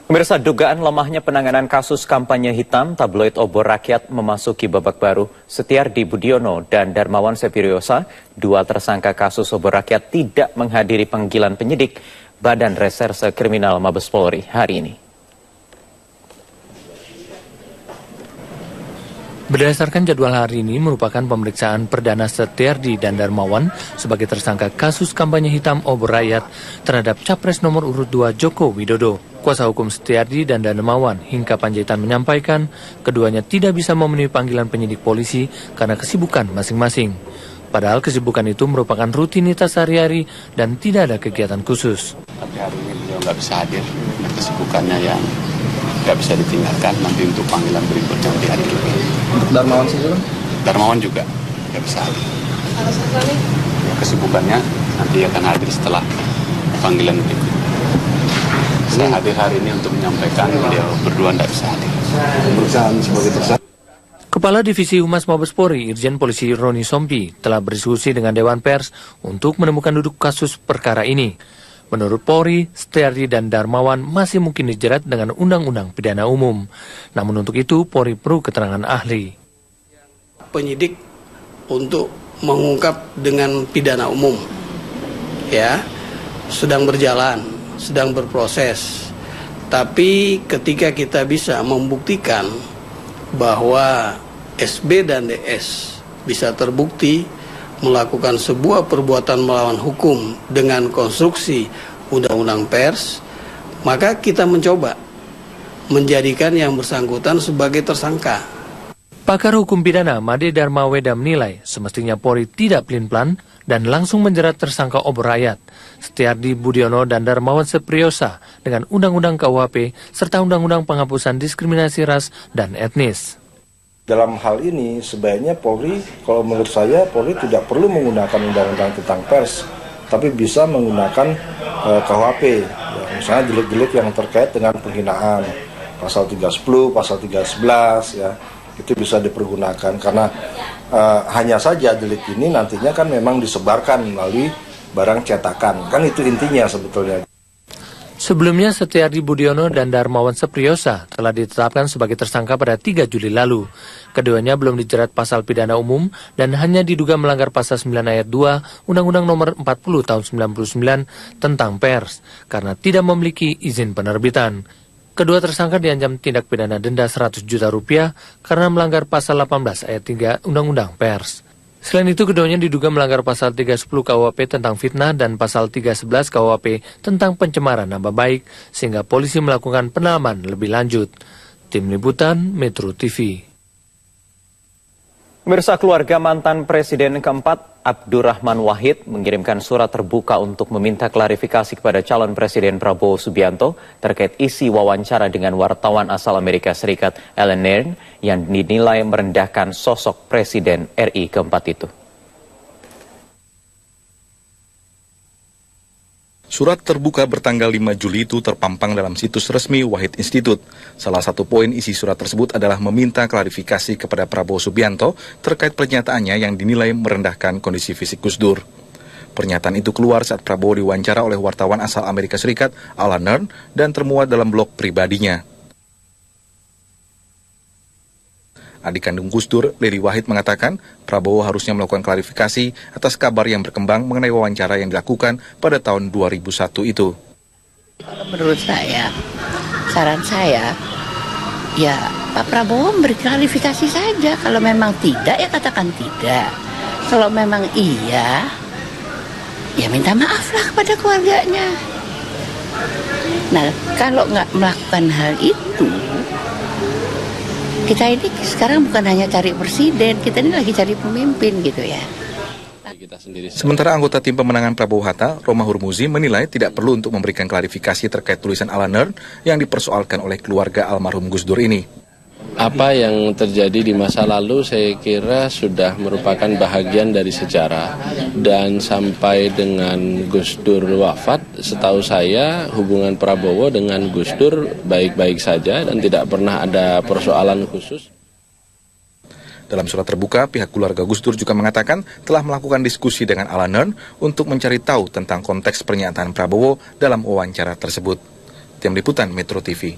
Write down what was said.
Pemirsa, dugaan lemahnya penanganan kasus kampanye hitam tabloid Obor Rakyat memasuki babak baru. Setiardi Budiono dan Darmawan Sepiriosa, dua tersangka kasus Obor Rakyat, tidak menghadiri panggilan penyidik Badan Reserse Kriminal Mabes Polri hari ini. Berdasarkan jadwal hari ini merupakan pemeriksaan perdana Setiardi dan Darmawan sebagai tersangka kasus kampanye hitam Obor Rakyat terhadap Capres nomor urut 2 Joko Widodo. Kuasa hukum Setiardi dan Darmawan hingga Panjaitan menyampaikan keduanya tidak bisa memenuhi panggilan penyidik polisi karena kesibukan masing-masing. Padahal kesibukan itu merupakan rutinitas sehari-hari dan tidak ada kegiatan khusus. Tapi hari ini beliau nggak bisa hadir, kesibukannya yang nggak bisa ditinggalkan nanti untuk panggilan berikutnya dihadiri. Untuk Darmawan sendiri? Darmawan juga nggak bisa hadir. Kesibukannya nanti akan hadir setelah panggilan berikutnya. Saya hadir hari ini untuk menyampaikan beliau berdua tidak bisa hadir. Pemeriksaan sebagai tersangka. Kepala Divisi Humas Mabes Polri, Irjen Polisi Roni Sompi, telah berdiskusi dengan Dewan Pers untuk menemukan duduk kasus perkara ini. Menurut Polri, Setiardi dan Darmawan masih mungkin dijerat dengan Undang-Undang Pidana Umum. Namun untuk itu, Polri perlu keterangan ahli. Penyidik untuk mengungkap dengan pidana umum, ya, sedang berjalan, sedang berproses. Tapi ketika kita bisa membuktikan bahwa SB dan DS bisa terbukti melakukan sebuah perbuatan melawan hukum dengan konstruksi Undang-Undang Pers, maka kita mencoba menjadikan yang bersangkutan sebagai tersangka. Pakar hukum pidana Made Darmaweda menilai semestinya Polri tidak pelin-pelan dan langsung menjerat tersangka Obor Rakyat, Setiardi Budiono dan Darmawan Sepiriosa dengan Undang-Undang KUHP serta Undang-Undang Penghapusan Diskriminasi Ras dan Etnis. Dalam hal ini sebaiknya Polri, kalau menurut saya Polri tidak perlu menggunakan undang-undang tentang pers, tapi bisa menggunakan KUHP, ya, misalnya delik-delik yang terkait dengan penghinaan, pasal 310, pasal 311, ya, itu bisa dipergunakan karena hanya saja delik ini nantinya kan memang disebarkan melalui barang cetakan, kan itu intinya sebetulnya. Sebelumnya, Setiardi Budiono dan Darmawan Sepiriosa telah ditetapkan sebagai tersangka pada 3 Juli lalu. Keduanya belum dijerat pasal pidana umum dan hanya diduga melanggar pasal 9 ayat 2 Undang-Undang Nomor 40 Tahun 99 tentang pers karena tidak memiliki izin penerbitan. Kedua tersangka diancam tindak pidana denda 100 juta rupiah karena melanggar pasal 18 ayat 3 Undang-Undang Pers. Selain itu, keduanya diduga melanggar pasal 310 KUHP tentang fitnah dan pasal 311 KUHP tentang pencemaran nama baik, sehingga polisi melakukan pendalaman lebih lanjut. Tim Liputan Metro TV. Pemirsa, keluarga mantan Presiden keempat Abdurrahman Wahid mengirimkan surat terbuka untuk meminta klarifikasi kepada calon Presiden Prabowo Subianto terkait isi wawancara dengan wartawan asal Amerika Serikat Ellen Nairn yang dinilai merendahkan sosok Presiden RI keempat itu. Surat terbuka bertanggal 5 Juli itu terpampang dalam situs resmi Wahid Institute. Salah satu poin isi surat tersebut adalah meminta klarifikasi kepada Prabowo Subianto terkait pernyataannya yang dinilai merendahkan kondisi fisik Gus Dur. Pernyataan itu keluar saat Prabowo diwawancara oleh wartawan asal Amerika Serikat Alan Nairn dan termuat dalam blog pribadinya. Adik kandung Gus Dur, Lili Wahid, mengatakan Prabowo harusnya melakukan klarifikasi atas kabar yang berkembang mengenai wawancara yang dilakukan pada tahun 2001 itu. Menurut saya, saran saya, ya Pak Prabowo memberi klarifikasi saja. Kalau memang tidak, ya katakan tidak. Kalau memang iya, ya minta maaflah kepada keluarganya. Nah, kalau nggak melakukan hal itu, kita ini sekarang bukan hanya cari presiden, kita ini lagi cari pemimpin gitu ya. Sementara anggota tim pemenangan Prabowo Hatta, Roma Hurmuzi, menilai tidak perlu untuk memberikan klarifikasi terkait tulisan Alan Nairn yang dipersoalkan oleh keluarga almarhum Gus Dur ini. Apa yang terjadi di masa lalu saya kira sudah merupakan bahagian dari sejarah. Dan sampai dengan Gus Dur wafat, setahu saya hubungan Prabowo dengan Gus Dur baik-baik saja dan tidak pernah ada persoalan khusus. Dalam surat terbuka, pihak keluarga Gus Dur juga mengatakan telah melakukan diskusi dengan Alan Nairn untuk mencari tahu tentang konteks pernyataan Prabowo dalam wawancara tersebut. Tim Liputan Metro TV.